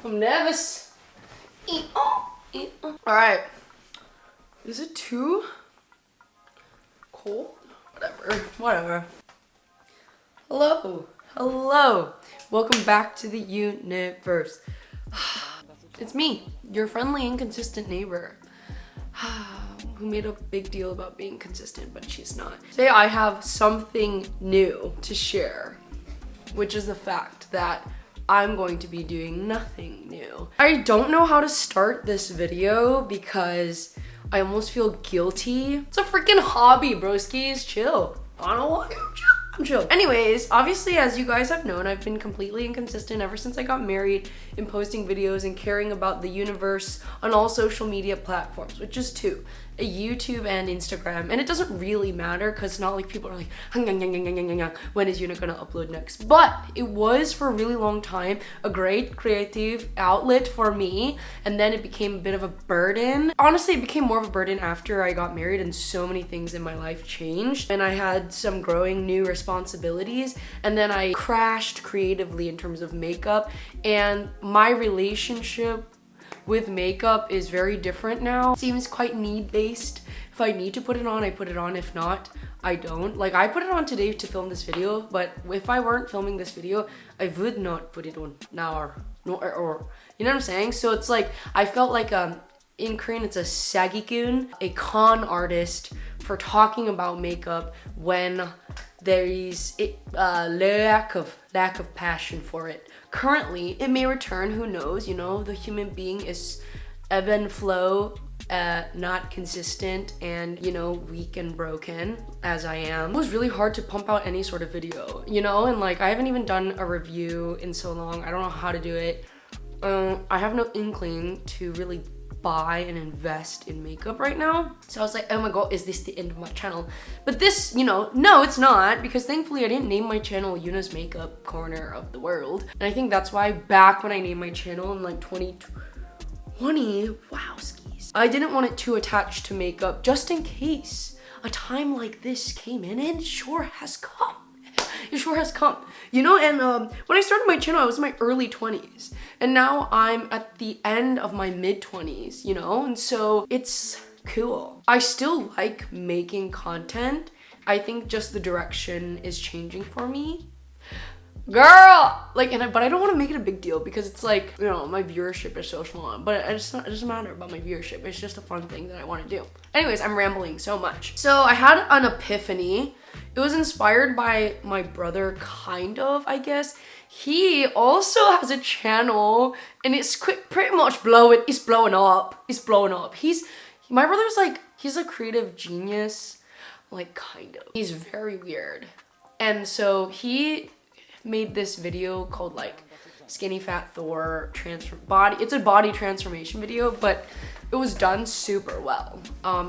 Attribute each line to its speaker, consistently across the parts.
Speaker 1: I'm nervous. Alright. Is it too cold? Whatever. Hello. Welcome back to the universe. It's me, your friendly inconsistent neighbor. Who made a big deal about being consistent, but she's not. Today I have something new to share, which is the fact that I'm going to be doing nothing new. I don't know how to start this video because I almost feel guilty. It's a freaking hobby, broskies. Chill. I don't know why I'm chill. Anyways, obviously, as you guys have known, I've been completely inconsistent ever since I got married in posting videos and caring about the universe on all social media platforms, which is two. A YouTube and Instagram, and it doesn't really matter because it's not like people are like, when is Yuna gonna upload next? But it was for a really long time a great creative outlet for me, and then it became a bit of a burden. Honestly, it became more of a burden after I got married and so many things in my life changed, and I had some growing new responsibilities, and then I crashed creatively in terms of makeup, and my relationship with makeup is very different now. It seems quite need-based. If I need to put it on, I put it on. If not, I don't. Like, I put it on today to film this video, but if I weren't filming this video, I would not put it on now or you know what I'm saying? So it's like, I felt like in Korean it's a sagikun, a con artist for talking about makeup when there is lack of passion for it. Currently, it may return, who knows, you know, the human being is ebb and flow, not consistent and, you know, weak and broken as I am. It was really hard to pump out any sort of video, you know, and like I haven't even done a review in so long. I don't know how to do it. I have no inkling to really buy and invest in makeup right now. So I was like, oh my god, is this the end of my channel? But this, you know, no, it's not, because thankfully I didn't name my channel Yuna's Makeup Corner of the World. And I think that's why back when I named my channel in like 2020, wow, skis, I didn't want it too attached to makeup just in case a time like this came in, and it sure has come. It sure has come, you know. And when I started my channel, I was in my early 20s, and now I'm at the end of my mid 20s, you know, and so it's cool. I still like making content. I think just the direction is changing for me, girl. Like, but I don't want to make it a big deal because it's like, you know, my viewership is so small, but it doesn't matter about my viewership. It's just a fun thing that I want to do. Anyways, I'm rambling so much. So I had an epiphany. It was inspired by my brother, kind of, I guess. He also has a channel and it's pretty much blowing up. It's blowing up. My brother's like, he's a creative genius, like kind of. He's very weird. And so he made this video called like Skinny Fat Thor body. It's a body transformation video, but it was done super well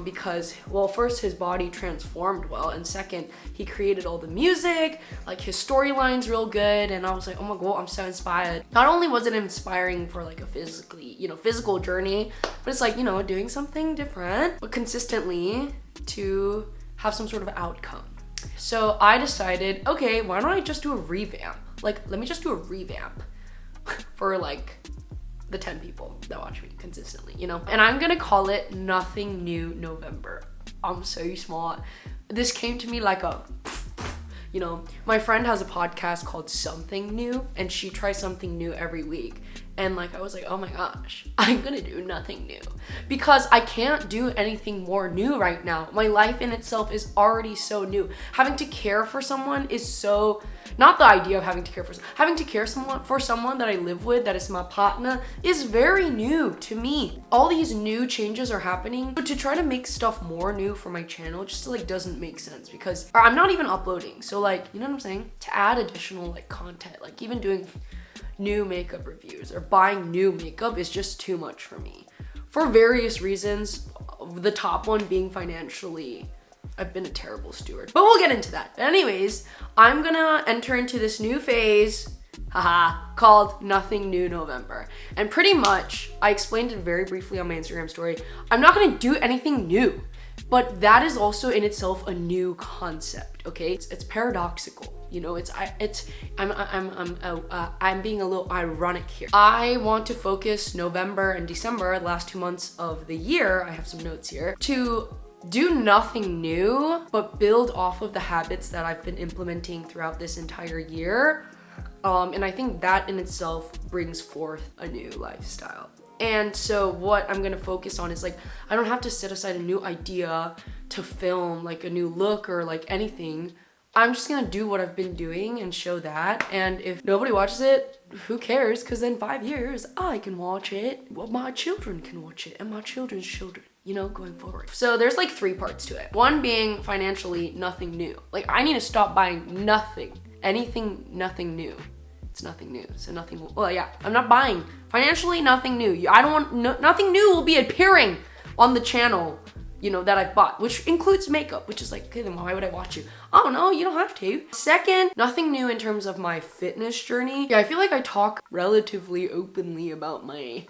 Speaker 1: because, well, first his body transformed well, and second, he created all the music, like his storyline's real good, and I was like, oh my god, I'm so inspired. Not only was it inspiring for like a physical journey, but it's like, you know, doing something different, but consistently to have some sort of outcome. So I decided, okay, why don't I just do a revamp? Like, let me just do a revamp for like the 10 people that watch me consistently, you know? And I'm gonna call it Nothing New November. I'm so smart. This came to me like a, you know, my friend has a podcast called Something New, and she tries something new every week. And like, I was like, oh my gosh, I'm gonna do nothing new because I can't do anything more new right now. My life in itself is already so new. Having to care for someone is so, not the idea of having to care for someone that I live with, that is my partner, is very new to me. All these new changes are happening, but to try to make stuff more new for my channel just like doesn't make sense because I'm not even uploading. So like, you know what I'm saying? To add additional like content, like even doing new makeup reviews or buying new makeup is just too much for me for various reasons, the top one being financially. I've been a terrible steward, but we'll get into that. But anyways, I'm gonna enter into this new phase, called Nothing New November. And pretty much, I explained it very briefly on my Instagram story, I'm not gonna do anything new, but that is also in itself a new concept, okay? It's paradoxical. You know, I'm being a little ironic here. I want to focus November and December, the last 2 months of the year, I have some notes here, to do nothing new, but build off of the habits that I've been implementing throughout this entire year. And I think that in itself brings forth a new lifestyle. And so what I'm gonna focus on is like, I don't have to set aside a new idea to film like a new look or like anything. I'm just gonna do what I've been doing and show that. And if nobody watches it, who cares? Because in 5 years, I can watch it. Well, my children can watch it and my children's children, you know, going forward. So there's like 3 parts to it. One being financially nothing new. Like I need to stop buying nothing new. It's nothing new. So nothing, well, yeah, I'm not buying financially nothing new. I don't want, nothing new will be appearing on the channel, you know, that I've bought, which includes makeup, which is like, okay, then why would I watch you? Oh no, you don't have to. Second, nothing new in terms of my fitness journey. Yeah, I feel like I talk relatively openly about my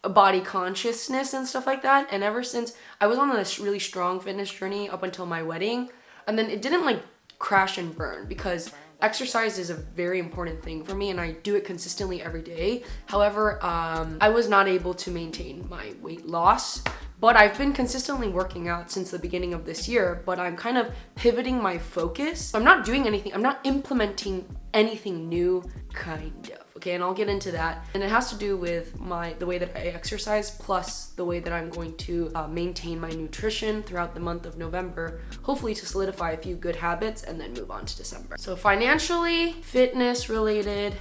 Speaker 1: body consciousness and stuff like that. And ever since I was on this really strong fitness journey up until my wedding, and then it didn't like crash and burn because exercise is a very important thing for me and I do it consistently every day. However, I was not able to maintain my weight loss, but I've been consistently working out since the beginning of this year, but I'm kind of pivoting my focus. I'm not doing anything, I'm not implementing anything new, kind of. Okay, and I'll get into that. And it has to do with the way that I exercise plus the way that I'm going to maintain my nutrition throughout the month of November, hopefully to solidify a few good habits and then move on to December. So financially, fitness related,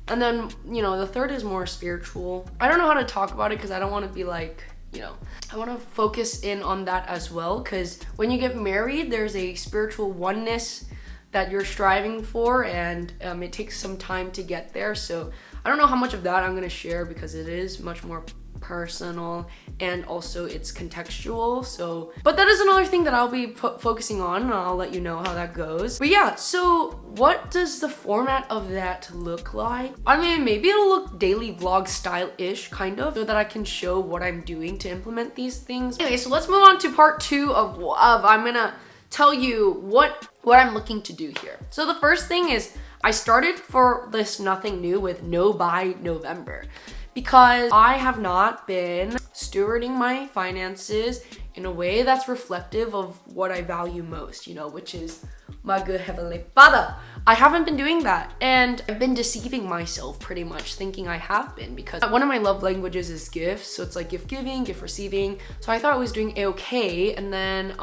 Speaker 1: and then, you know, the third is more spiritual. I don't know how to talk about it because I don't want to be like, you know, I want to focus in on that as well because when you get married, there's a spiritual oneness that you're striving for, and it takes some time to get there. So I don't know how much of that I'm gonna share because it is much more personal and also it's contextual. So, but that is another thing that I'll be focusing on and I'll let you know how that goes. But yeah, so what does the format of that look like? I mean, maybe it'll look daily vlog style-ish, kind of, so that I can show what I'm doing to implement these things. Okay, so let's move on to part 2 of I'm gonna tell you what I'm looking to do here. So the first thing is I started for this nothing new with no buy November because I have not been stewarding my finances in a way that's reflective of what I value most, you know, which is my good heavenly Father. I haven't been doing that and I've been deceiving myself pretty much thinking I have been because one of my love languages is gifts. So it's like gift giving, gift receiving. So I thought I was doing a-okay. And then,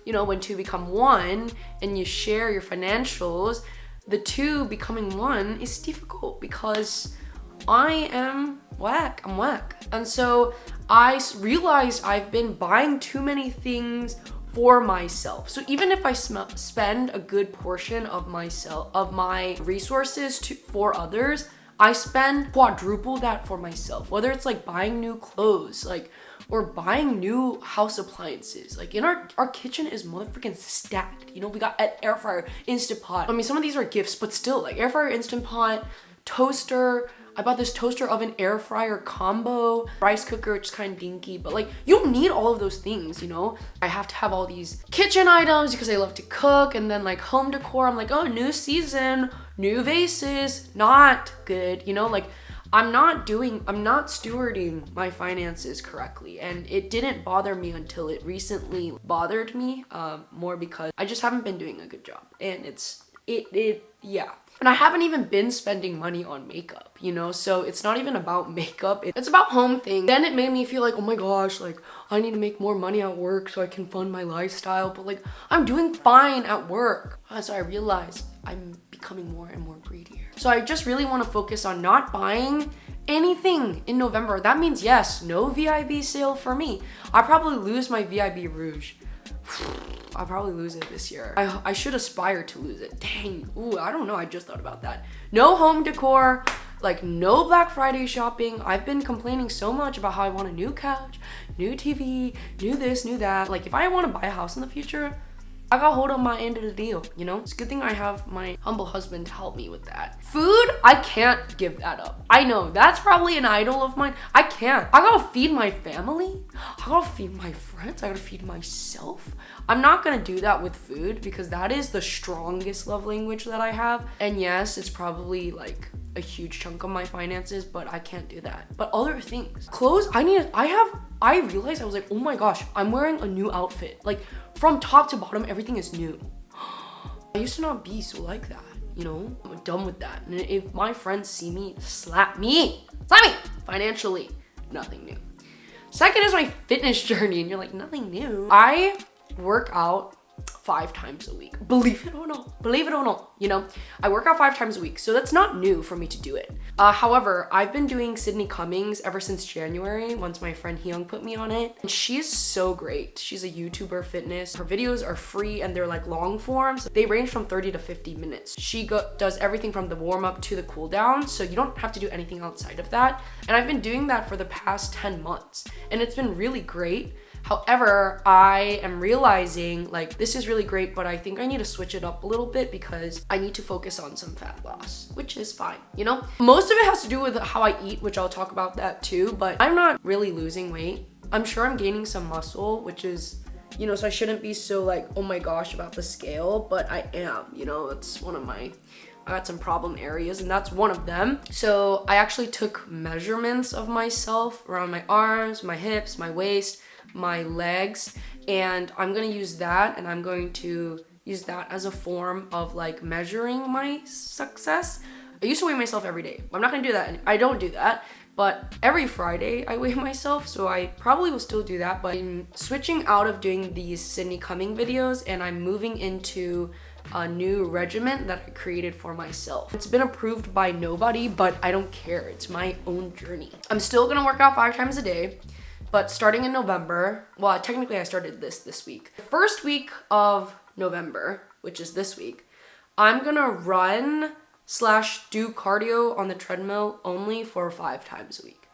Speaker 1: you know, when 2 become 1 and you share your financials, the 2 becoming 1 is difficult because I am whack. I'm whack. And so I realized I've been buying too many things for myself. So even if I spend a good portion of my resources for others, I spend quadruple that for myself. Whether it's like buying new clothes, like, or buying new house appliances. Like in our kitchen is motherfucking stacked. You know, we got an air fryer, Instant Pot. I mean, some of these are gifts, but still, like air fryer, Instant Pot, toaster. I bought this toaster oven air fryer combo, rice cooker, which is kind of dinky, but like you don't need all of those things, you know? I have to have all these kitchen items because I love to cook, and then like home decor, I'm like, oh, new season, new vases, not good, you know? Like I'm not stewarding my finances correctly, and it didn't bother me until it recently bothered me more because I just haven't been doing a good job, and yeah. And I haven't even been spending money on makeup, you know? So it's not even about makeup, it's about home things. Then it made me feel like, oh my gosh, like I need to make more money at work so I can fund my lifestyle. But like, I'm doing fine at work. So I realized I'm becoming more and more greedier. So I just really want to focus on not buying anything in November. That means yes, no VIB sale for me. I'll probably lose my VIB Rouge. I'll probably lose it this year. I should aspire to lose it. Dang. Ooh, I don't know. I just thought about that. No home decor, like no Black Friday shopping. I've been complaining so much about how I want a new couch, new TV, new this, new that. Like if I want to buy a house in the future, I got hold of my end of the deal, you know? It's a good thing I have my humble husband to help me with that. Food, I can't give that up. I know, that's probably an idol of mine. I can't. I gotta feed my family. I gotta feed my friends. I gotta feed myself. I'm not gonna do that with food because that is the strongest love language that I have. And yes, it's probably like a huge chunk of my finances, but I can't do that. But other things, clothes, I realized I was like, oh my gosh, I'm wearing a new outfit. Like from top to bottom, everything is new. I used to not be so like that, you know? I'm done with that. And if my friends see me, slap me. Financially, nothing new. Second is my fitness journey, and you're like, nothing new. I work out 5 times a week. Believe it or not, you know, I work out 5 times a week, so that's not new for me to do it. However, I've been doing Sydney Cummings ever since January, once my friend Hyung put me on it. And she is so great. She's a YouTuber fitness. Her videos are free and they're like long forms. They range from 30 to 50 minutes. She does everything from the warm up to the cool down, so you don't have to do anything outside of that. And I've been doing that for the past 10 months, and it's been really great. However, I am realizing like this is really great, but I think I need to switch it up a little bit because I need to focus on some fat loss, which is fine, you know? Most of it has to do with how I eat, which I'll talk about that too, but I'm not really losing weight. I'm sure I'm gaining some muscle, which is, you know, so I shouldn't be so like, oh my gosh, about the scale, but I am, you know, it's one of my, I got some problem areas and that's one of them. So I actually took measurements of myself around my arms, my hips, my waist, my legs, and I'm gonna use that, and I'm going to use that as a form of like measuring my success. I used to weigh myself every day. I'm not gonna do that. I don't do that, but every Friday I weigh myself, so I probably will still do that, but I'm switching out of doing these Sydney Cumming videos and I'm moving into a new regimen that I created for myself. It's been approved by nobody, but I don't care. It's my own journey. I'm still gonna work out 5 times a day. But starting in November, well, technically I started this week. First week of November, which is this week, I'm gonna run / do cardio on the treadmill only for 5 times a week.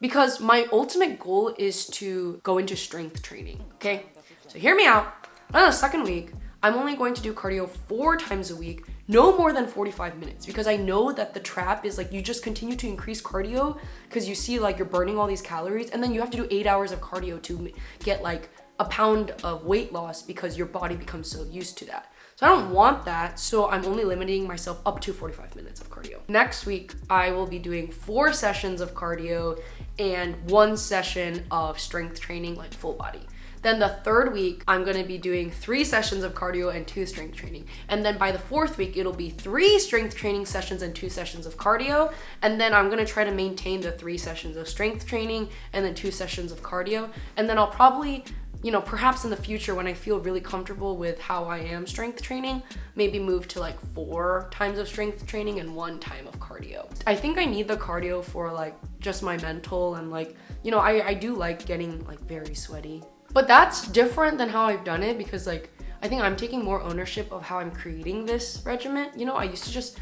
Speaker 1: Because my ultimate goal is to go into strength training, okay? So hear me out. On the second week, I'm only going to do cardio 4 times a week, no more than 45 minutes, because I know that the trap is like you just continue to increase cardio because you see like you're burning all these calories, and then you have to do 8 hours of cardio to get like a pound of weight loss because your body becomes so used to that. So I don't want that, so I'm only limiting myself up to 45 minutes of cardio. Next week, I will be doing 4 sessions of cardio and 1 session of strength training, like full body. Then the third week, I'm gonna be doing 3 sessions of cardio and 2 strength training. And then by the 4th week, it'll be 3 strength training sessions and 2 sessions of cardio. And then I'm gonna try to maintain the 3 sessions of strength training and then 2 sessions of cardio. And then I'll probably, you know, perhaps in the future when I feel really comfortable with how I am strength training, maybe move to like 4 times of strength training and 1 time of cardio. I think I need the cardio for like just my mental and like, you know, I do like getting like very sweaty. But that's different than how I've done it because like, I think I'm taking more ownership of how I'm creating this regimen. You know, I used to just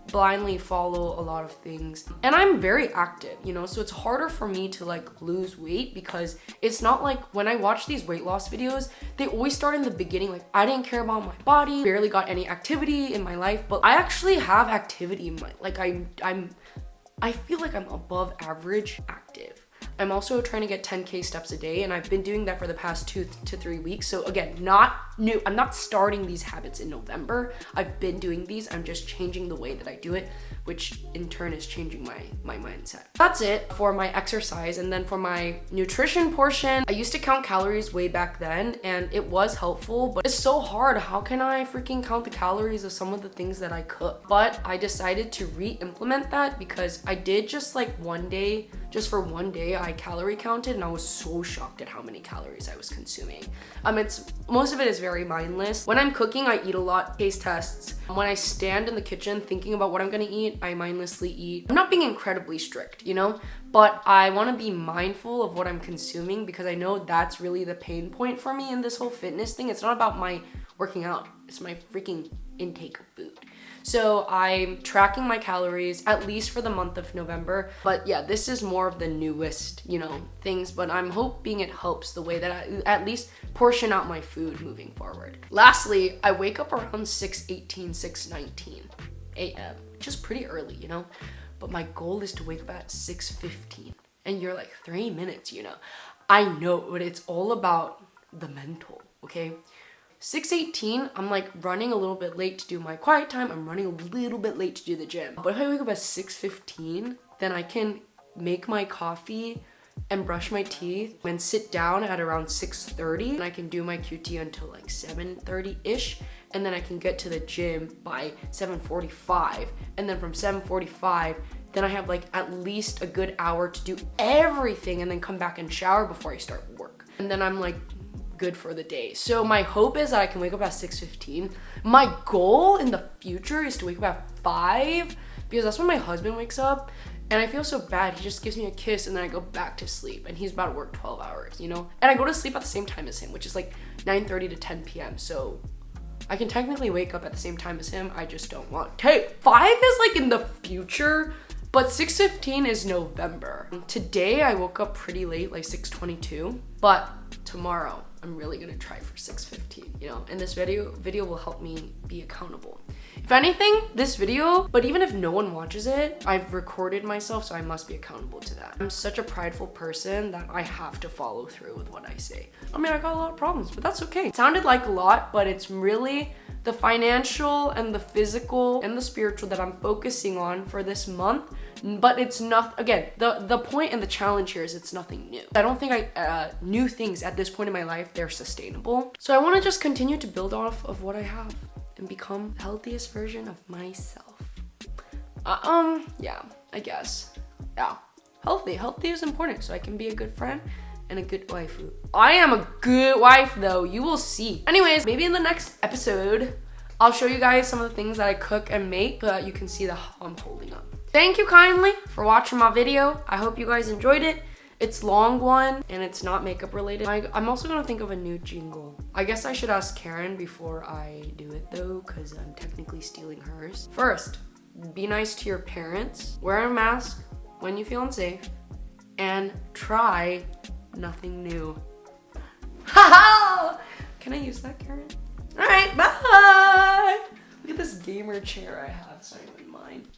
Speaker 1: blindly follow a lot of things and I'm very active, you know, so it's harder for me to like lose weight because it's not like when I watch these weight loss videos, they always start in the beginning. Like I didn't care about my body, barely got any activity in my life, but I actually have activity in my, like I feel like I'm above average active. I'm also trying to get 10K steps a day, and I've been doing that for the past 2 to 3 weeks. So again, not new. I'm not starting these habits in November. I've been doing these. I'm just changing the way that I do it, which in turn is changing my mindset. That's it for my exercise. And then for my nutrition portion, I used to count calories way back then, and it was helpful, but it's so hard. How can I freaking count the calories of some of the things that I cook? But I decided to re-implement that because I did just like one day, just for one day, I calorie counted and I was so shocked at how many calories I was consuming. Most of it is very mindless. When I'm cooking, I eat a lot, taste tests. When I stand in the kitchen thinking about what I'm gonna eat, I mindlessly eat. I'm not being incredibly strict, you know, but I wanna be mindful of what I'm consuming because I know that's really the pain point for me in this whole fitness thing. It's not about my working out, it's my freaking intake of food. So I'm tracking my calories at least for the month of November. But yeah, this is more of the newest, you know, things, but I'm hoping it helps the way that I at least portion out my food moving forward. Lastly, I wake up around 6:18, 6:19 a.m., which is pretty early, you know, but my goal is to wake up at 6:15. And you're like 3 minutes, you know. I know, but it's all about the mental, okay? 6:18, I'm like running a little bit late to do my quiet time. I'm running a little bit late to do the gym. But if I wake up at 6:15, then I can make my coffee and brush my teeth and sit down at around 6:30. And I can do my QT until like 7:30-ish. And then I can get to the gym by 7:45. And then from 7:45, then I have like at least a good hour to do everything and then come back and shower before I start work. And then I'm like good for the day. So my hope is that I can wake up at 6:15. My goal in the future is to wake up at 5 because that's when my husband wakes up. And I feel so bad. He just gives me a kiss and then I go back to sleep. And he's about to work 12 hours, you know? And I go to sleep at the same time as him, which is like 9:30 to 10 p.m. So I can technically wake up at the same time as him. I just don't want to. 5 is like in the future. But 6:15 is November. Today I woke up pretty late, like 6:22. But tomorrow I'm really gonna try for 6:15, you know? And this video will help me be accountable. If anything, this video, but even if no one watches it, I've recorded myself, so I must be accountable to that. I'm such a prideful person that I have to follow through with what I say. I mean, I got a lot of problems, but that's okay. It sounded like a lot, but it's really the financial and the physical and the spiritual that I'm focusing on for this month. But it's not, again, the point and the challenge here is it's nothing new. I don't think new things at this point in my life, they're sustainable. So I want to just continue to build off of what I have and become the healthiest version of myself. Yeah, I guess. Yeah, healthy is important so I can be a good friend and a good wife. I am a good wife though, you will see. Anyways, maybe in the next episode, I'll show you guys some of the things that I cook and make so that you can see how I'm holding up. Thank you kindly for watching my video. I hope you guys enjoyed it. It's long one and it's not makeup related. I'm also gonna think of a new jingle. I guess I should ask Karen before I do it though, because I'm technically stealing hers. First, be nice to your parents, wear a mask when you feel unsafe, and try nothing new. Haha! Can I use that, Karen? All right, bye! Look at this gamer chair I have, it's not even mine.